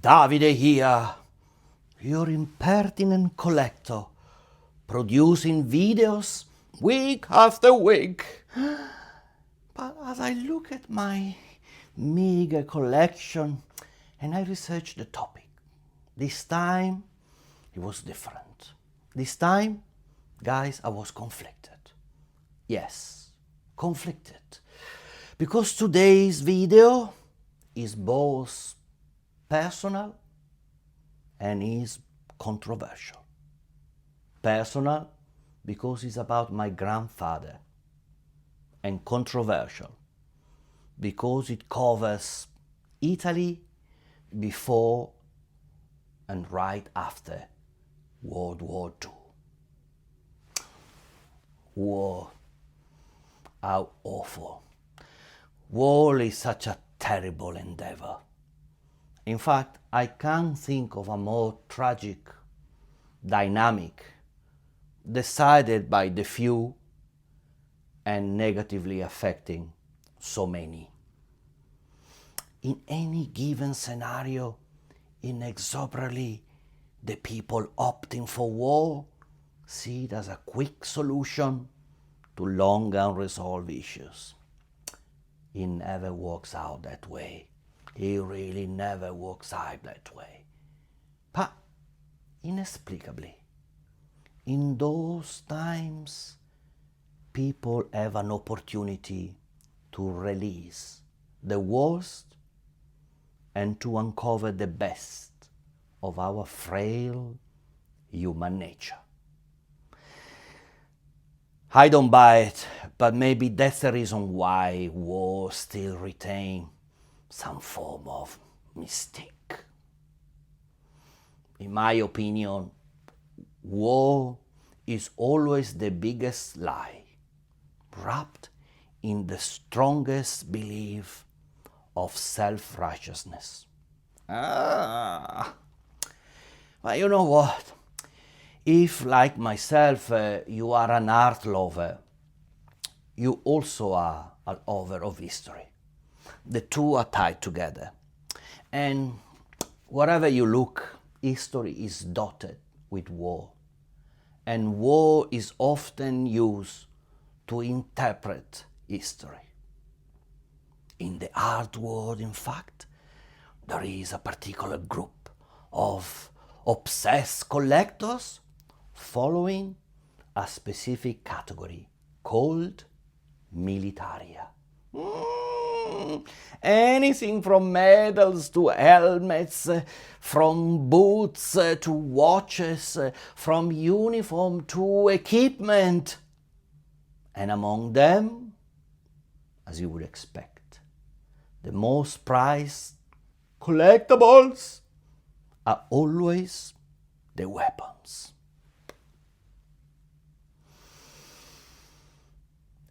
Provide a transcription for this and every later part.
Davide here, your impertinent collector, producing videos week after week. But as I look at my meager collection and I research the topic, this time it was different. This time, guys, I was conflicted. Yes, conflicted. Because today's video is both personal and is controversial. Personal because it's about my grandfather, and controversial because it covers Italy before and right after World War II. War, how awful. War is such a terrible endeavor. In fact, I can't think of a more tragic dynamic decided by the few and negatively affecting so many. In any given scenario, inexorably, the people opting for war see it as a quick solution to long unresolved issues. It never works out that way. It really never works out that way. But inexplicably, in those times, people have an opportunity to release the worst and to uncover the best of our frail human nature. I don't buy it, but maybe that's the reason why war still retains some form of mystique. In my opinion, war is always the biggest lie, wrapped in the strongest belief of self-righteousness. But you know what? If, like myself, you are an art lover, you also are a lover of history. The two are tied together. And wherever you look, history is dotted with war. And war is often used to interpret history. In the art world, in fact, there is a particular group of obsessed collectors following a specific category called militaria. Anything from medals to helmets, from boots to watches, from uniform to equipment. And among them, as you would expect, the most prized collectibles are always the weapons.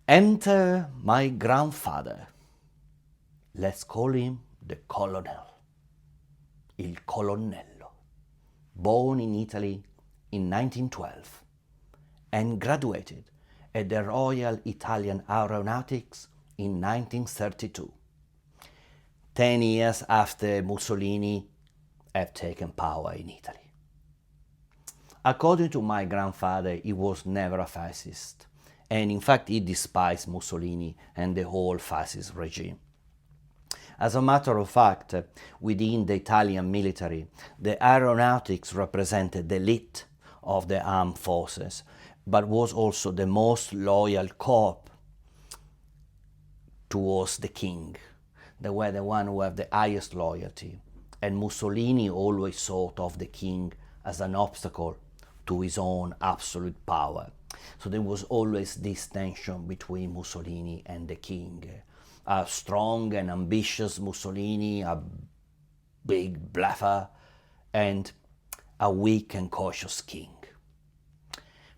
Enter my grandfather. Let's call him the colonel, il colonnello, born in Italy in 1912 and graduated at the Royal Italian Aeronautics in 1932, 10 years after Mussolini had taken power in Italy. According to my grandfather, he was never a fascist, and in fact he despised Mussolini and the whole fascist regime. As a matter of fact, within the Italian military, the aeronautics represented the elite of the armed forces, but was also the most loyal corps towards the king. They were the one who had the highest loyalty, and Mussolini always thought of the king as an obstacle to his own absolute power. So there was always this tension between Mussolini and the king. A strong and ambitious Mussolini, a big bluffer, and a weak and cautious king.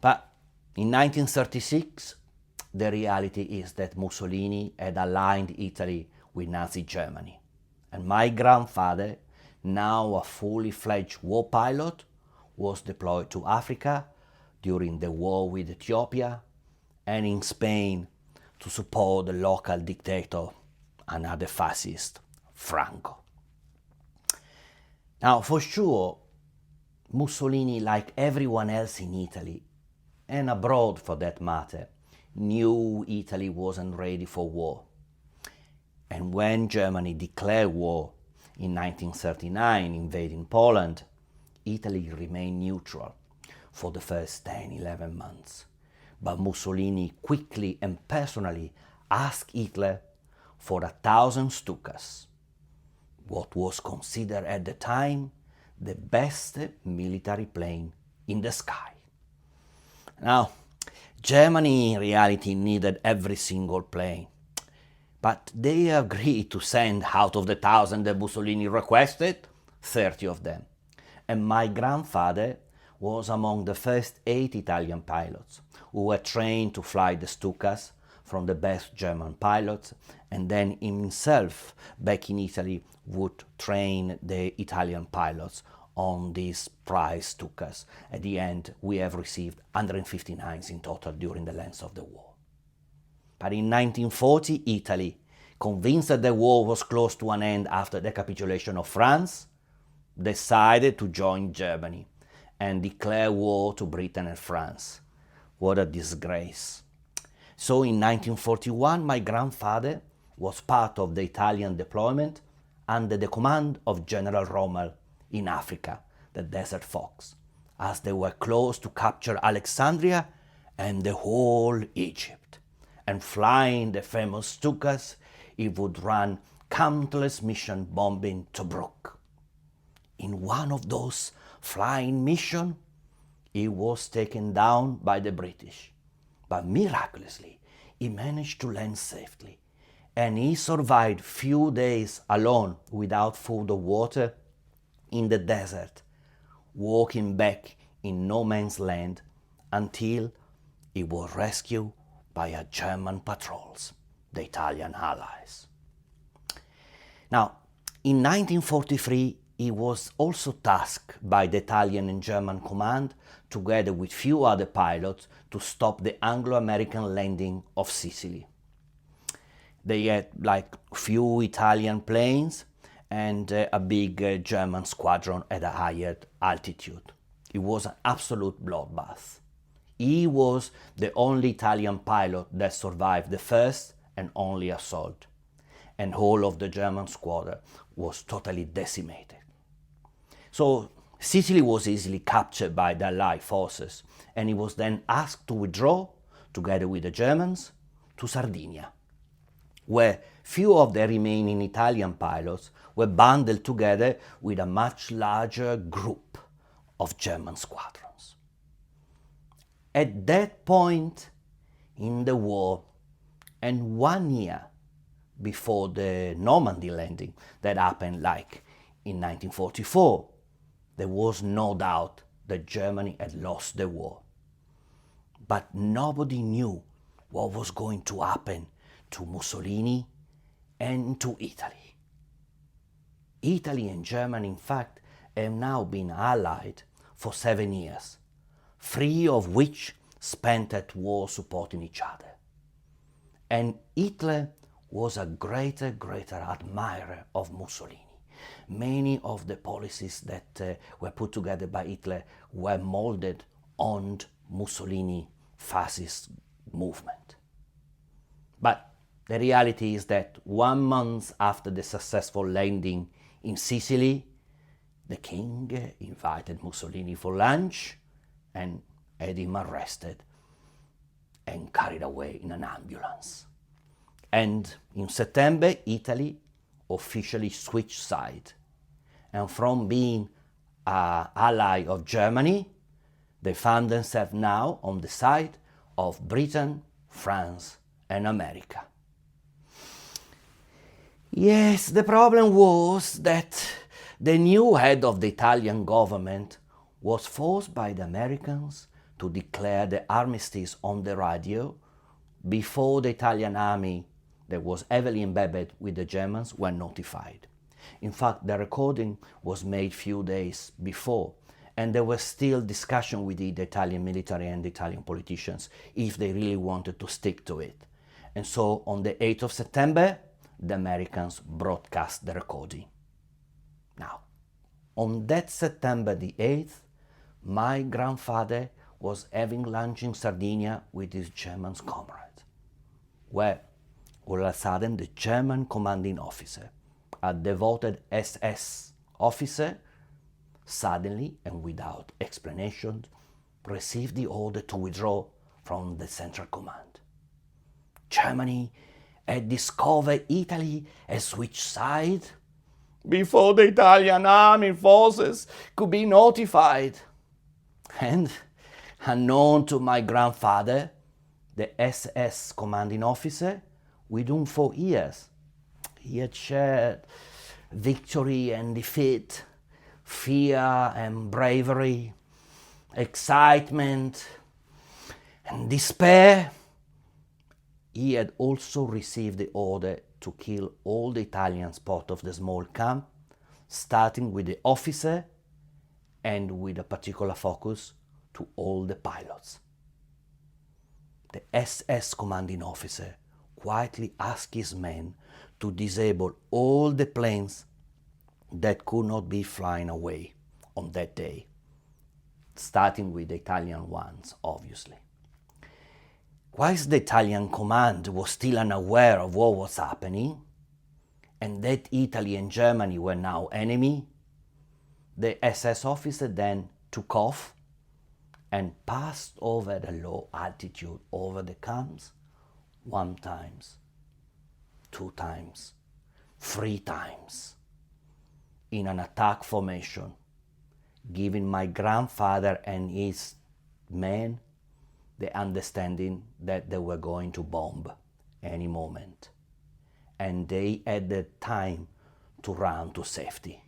But in 1936, the reality is that Mussolini had aligned Italy with Nazi Germany. And my grandfather, now a fully fledged war pilot, was deployed to Africa during the war with Ethiopia and in Spain to support the local dictator, another fascist, Franco. Now, for sure, Mussolini, like everyone else in Italy, and abroad for that matter, knew Italy wasn't ready for war. And when Germany declared war in 1939, invading Poland, Italy remained neutral for the first 10-11 months. But Mussolini quickly and personally asked Hitler for 1,000 Stukas, what was considered at the time the best military plane in the sky. Now, Germany in reality needed every single plane, but they agreed to send out of the 1,000 that Mussolini requested, 30 of them. And my grandfather was among the first 8 Italian pilots who were trained to fly the Stukas from the best German pilots, and then himself back in Italy would train the Italian pilots on these prize Stukas. At the end, we have received 159 in total during the length of the war. But in 1940, Italy, convinced that the war was close to an end after the capitulation of France, decided to join Germany and declare war to Britain and France. What a disgrace. So in 1941, my grandfather was part of the Italian deployment under the command of General Rommel in Africa, the Desert Fox, as they were close to capture Alexandria and the whole Egypt. And flying the famous Stukas, he would run countless mission bombing Tobruk. In one of those flying missions, he was taken down by the British, but miraculously he managed to land safely, and he survived few days alone without food or water in the desert, walking back in no man's land until he was rescued by German patrols, the Italian allies. Now, in 1943, he was also tasked by the Italian and German command, together with few other pilots, to stop the Anglo-American landing of Sicily. They had like few Italian planes and a big German squadron at a higher altitude. It was an absolute bloodbath. He was the only Italian pilot that survived the first and only assault, and all of the German squadron was totally decimated. So Sicily was easily captured by the Allied forces, and he was then asked to withdraw, together with the Germans, to Sardinia, where few of the remaining Italian pilots were bundled together with a much larger group of German squadrons. At that point in the war, and 1 year before the Normandy landing that happened like in 1944, there was no doubt that Germany had lost the war. But nobody knew what was going to happen to Mussolini and to Italy. Italy and Germany, in fact, have now been allied for 7 years, 3 of which spent at war supporting each other. And Hitler was a greater admirer of Mussolini. Many of the policies that were put together by Hitler were molded on Mussolini fascist movement. But the reality is that 1 month after the successful landing in Sicily, the king invited Mussolini for lunch and had him arrested and carried away in an ambulance. And in September, Italy officially switched sides. And from being an ally of Germany, they found themselves now on the side of Britain, France, and America. Yes, the problem was that the new head of the Italian government was forced by the Americans to declare the armistice on the radio before the Italian army that was heavily embedded with the Germans were notified. In fact, the recording was made few days before, and there was still discussion with the Italian military and the Italian politicians if they really wanted to stick to it. And so on the 8th of September, the Americans broadcast the recording. Now, on that September the 8th, my grandfather was having lunch in Sardinia with his German comrade, where all of a sudden the German commanding officer, a devoted SS officer, suddenly and without explanation, received the order to withdraw from the Central Command. Germany had discovered Italy had switched side before the Italian army forces could be notified. And, unknown to my grandfather, the SS commanding officer, with whom for years he had shared victory and defeat, fear and bravery, excitement and despair, he had also received the order to kill all the Italians part of the small camp, starting with the officer and with a particular focus to all the pilots. The SS commanding officer quietly asked his men to disable all the planes that could not be flying away on that day, starting with the Italian ones, obviously. Whilst the Italian command was still unaware of what was happening, and that Italy and Germany were now enemy, the SS officer then took off and passed over the low altitude over the camps 1 time, 2 times, 3 times, in an attack formation, giving my grandfather and his men the understanding that they were going to bomb any moment, and they had the time to run to safety.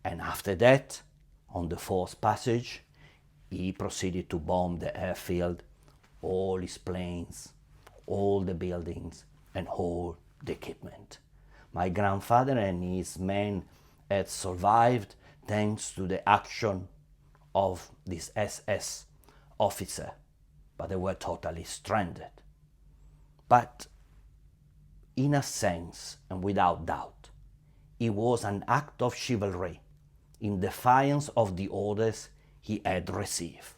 And after that, on the 4th passage, he proceeded to bomb the airfield, all his planes, all the buildings, and all the equipment. My grandfather and his men had survived thanks to the action of this SS officer, but they were totally stranded. But in a sense, and without doubt, it was an act of chivalry in defiance of the orders he had received.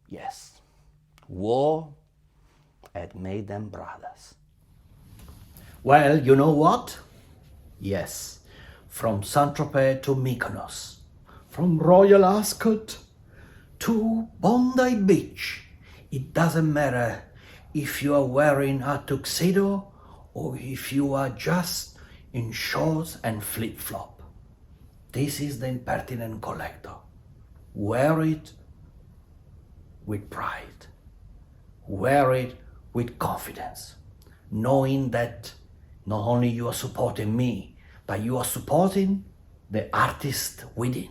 Yes, war had made them brothers. Well, you know what? Yes, from Saint-Tropez to Mykonos, from Royal Ascot to Bondi Beach, it doesn't matter if you are wearing a tuxedo or if you are just in shorts and flip-flop. This is the Impertinent Collector. Wear it with pride. Wear it with confidence, knowing that not only you are supporting me, but you are supporting the artist within.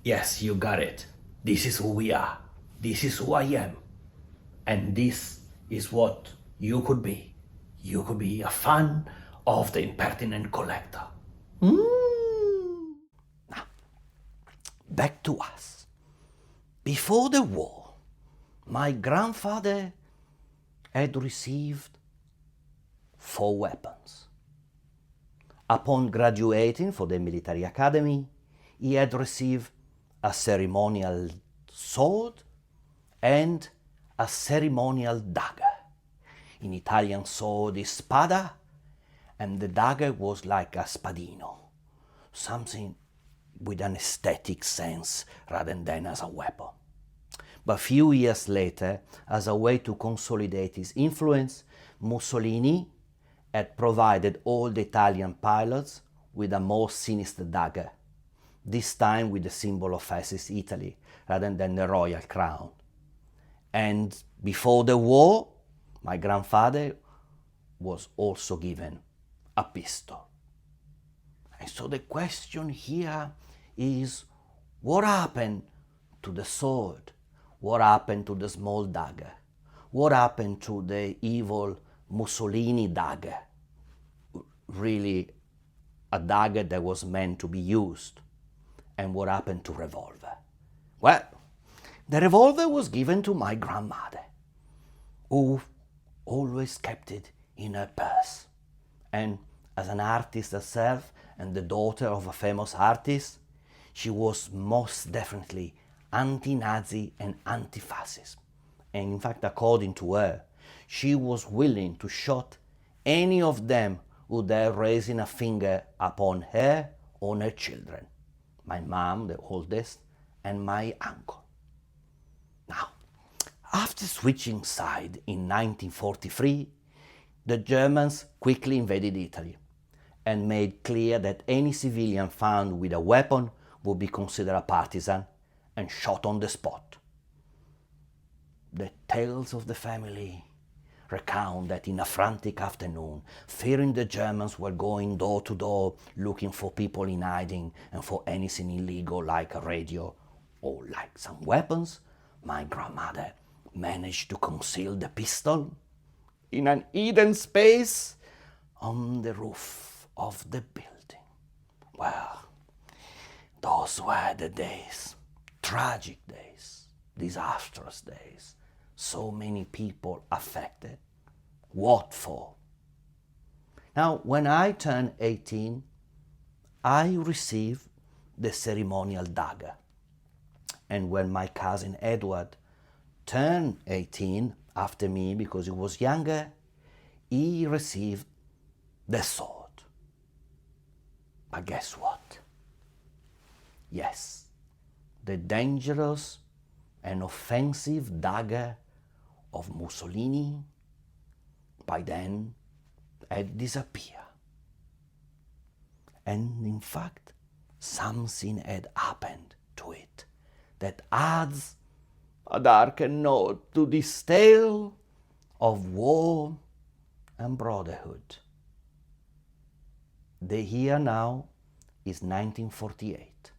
Yes, you got it. This is who we are. This is who I am. And this is what you could be. You could be a fan of the Impertinent Collector. Now, back to us. Before the war, my grandfather had received 4 weapons. Upon graduating from the military academy, he had received a ceremonial sword and a ceremonial dagger. In Italian, sword is spada, and the dagger was like a spadino, something with an aesthetic sense rather than as a weapon. But a few years later, as a way to consolidate his influence, Mussolini had provided all the Italian pilots with a more sinister dagger, this time with the symbol of fascist Italy rather than the royal crown. And before the war, my grandfather was also given a pistol. And so the question here is, what happened to the sword? What happened to the small dagger? What happened to the evil Mussolini dagger? Really a dagger that was meant to be used. And what happened to revolver? Well, the revolver was given to my grandmother, who always kept it in her purse. And as an artist herself and the daughter of a famous artist, she was most definitely anti-Nazi and anti-fascist. And in fact, according to her, she was willing to shoot any of them who dare raising a finger upon her or her children, my mom, the oldest, and my uncle. Now, after switching side in 1943, the Germans quickly invaded Italy and made clear that any civilian found with a weapon would be considered a partisan and shot on the spot. The tales of the family recount that in a frantic afternoon, fearing the Germans were going door to door looking for people in hiding and for anything illegal like a radio or like some weapons, my grandmother managed to conceal the pistol in an hidden space on the roof of the building. Well, those were the days, tragic days, disastrous days. So many people affected. What for? Now, when I turned 18, I received the ceremonial dagger. And when my cousin Edward turned 18 after me, because he was younger, he received the sword. But guess what? Yes, the dangerous and offensive dagger of Mussolini by then had disappeared. And in fact, something had happened to it that adds a darker note to this tale of war and brotherhood. The year now is 1948.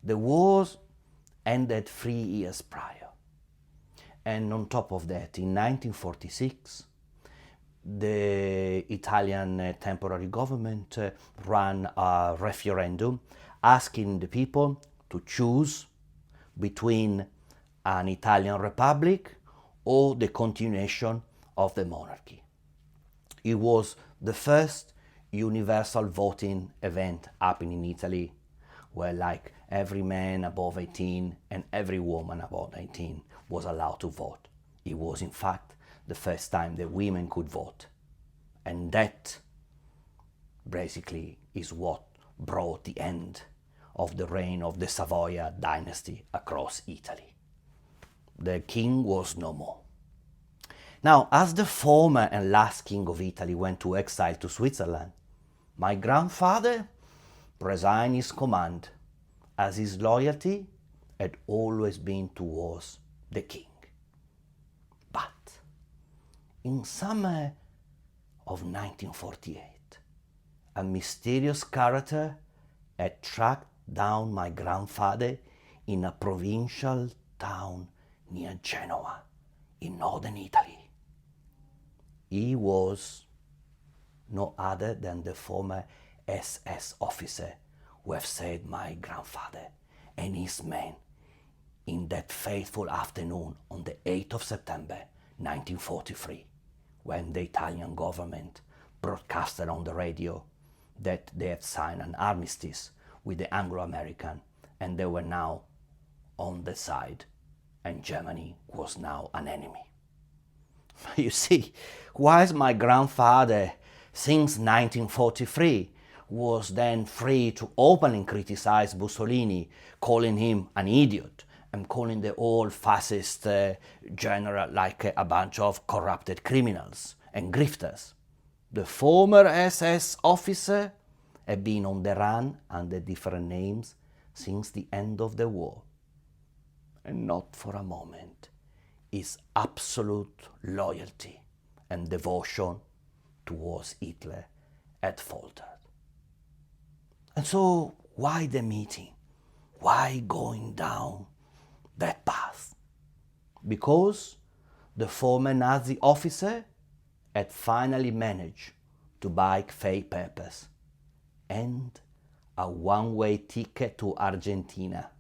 The wars ended 3 years prior. And on top of that, in 1946, the Italian temporary government ran a referendum asking the people to choose between an Italian republic or the continuation of the monarchy. It was the first universal voting event happening in Italy, where like every man above 18 and every woman above 18 was allowed to vote. It was in fact the first time that women could vote. And that basically is what brought the end of the reign of the Savoia dynasty across Italy. The king was no more. Now, as the former and last king of Italy went to exile to Switzerland, my grandfather resigned his command, as his loyalty had always been towards the king. But in summer of 1948, a mysterious character had tracked down my grandfather in a provincial town near Genoa, in northern Italy. He was no other than the former SS officer who have saved my grandfather and his men in that fateful afternoon on the 8th of September 1943, when the Italian government broadcasted on the radio that they had signed an armistice with the Anglo-American and they were now on the side and Germany was now an enemy. You see, whilst my grandfather since 1943 was then free to openly criticize Mussolini, calling him an idiot and calling the old fascist general like a bunch of corrupted criminals and grifters, the former SS officer had been on the run under different names since the end of the war. And not for a moment his absolute loyalty and devotion towards Hitler had faltered. And so why the meeting? Why going down that path? Because the former Nazi officer had finally managed to buy fake papers and a one-way ticket to Argentina,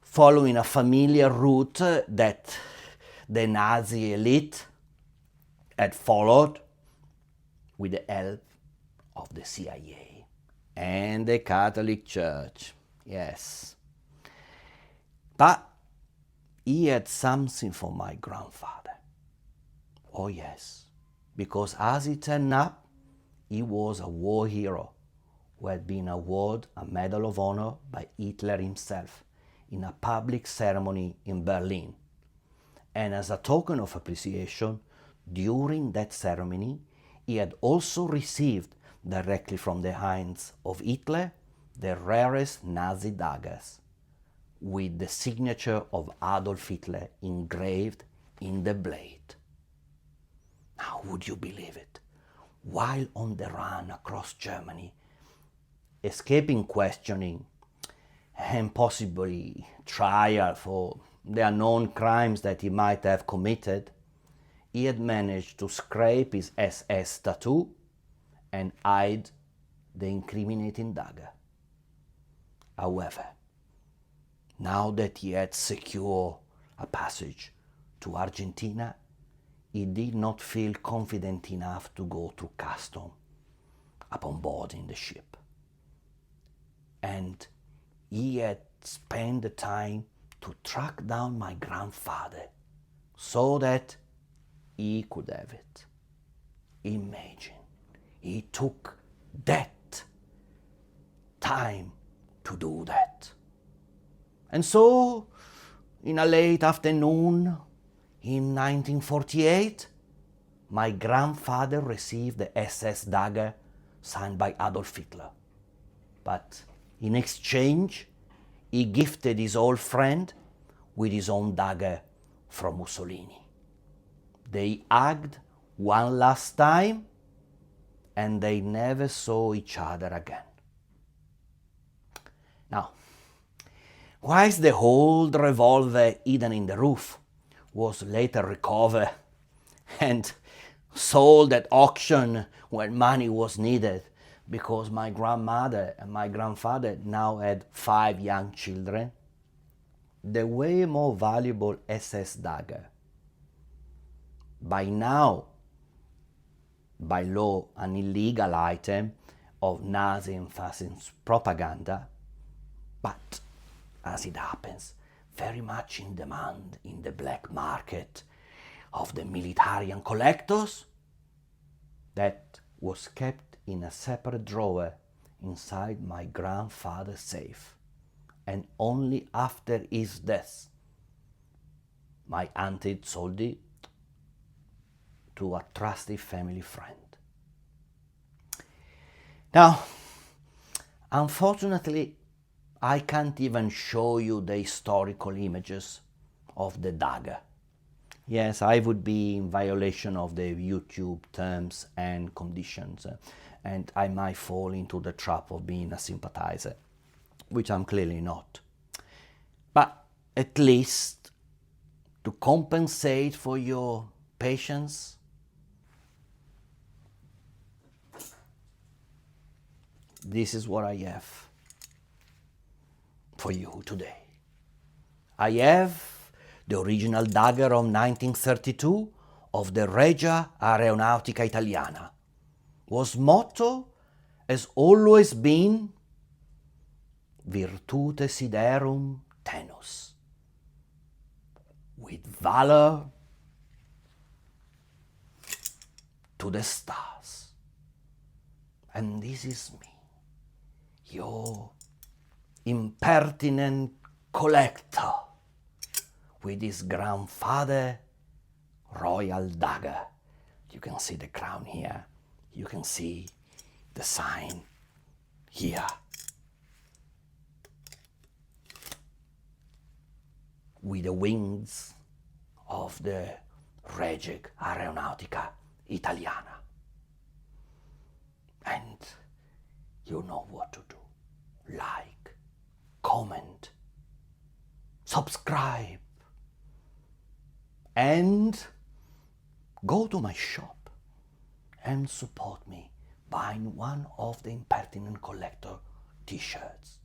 following a familiar route that the Nazi elite had followed with the help of the CIA and the Catholic Church, yes. But he had something for my grandfather. Oh yes, because as it turned up, he was a war hero who had been awarded a Medal of Honor by Hitler himself in a public ceremony in Berlin. And as a token of appreciation, during that ceremony, he had also received directly from the hands of Hitler the rarest Nazi daggers, with the signature of Adolf Hitler engraved in the blade. Now, would you believe it? While on the run across Germany, escaping questioning and possibly trial for the unknown crimes that he might have committed, he had managed to scrape his SS tattoo and hide the incriminating dagger. However, now that he had secured a passage to Argentina, he did not feel confident enough to go through custom upon boarding the ship. And he had spent the time to track down my grandfather so that he could have it. Imagine, he took that time to do that. And so, in a late afternoon in 1948, my grandfather received the SS dagger signed by Adolf Hitler. But in exchange, he gifted his old friend with his own dagger from Mussolini. They hugged one last time, and they never saw each other again. Now, whilst the old revolver hidden in the roof was later recovered and sold at auction when money was needed, because my grandmother and my grandfather now had 5 young children, the way more valuable SS dagger, by now, by law, an illegal item of Nazi and fascist propaganda, but as it happens, very much in demand in the black market of the military and collectors, that was kept in a separate drawer inside my grandfather's safe. And only after his death, my auntie sold it to a trusty family friend. Now, unfortunately, I can't even show you the historical images of the dagger. Yes, I would be in violation of the YouTube terms and conditions, and I might fall into the trap of being a sympathizer, which I'm clearly not. But at least to compensate for your patience, this is what I have for you today. I have the original dagger of 1932 of the Regia Aeronautica Italiana, whose motto has always been Virtute siderum tenus, with valor to the stars. And this is me, your impertinent collector, with his grandfather royal dagger. You can see the crown here. You can see the sign here. With the wings of the Regia Aeronautica Italiana. And you know what to do. Like, comment, subscribe, and go to my shop and support me buying one of the Impertinent Collector t-shirts.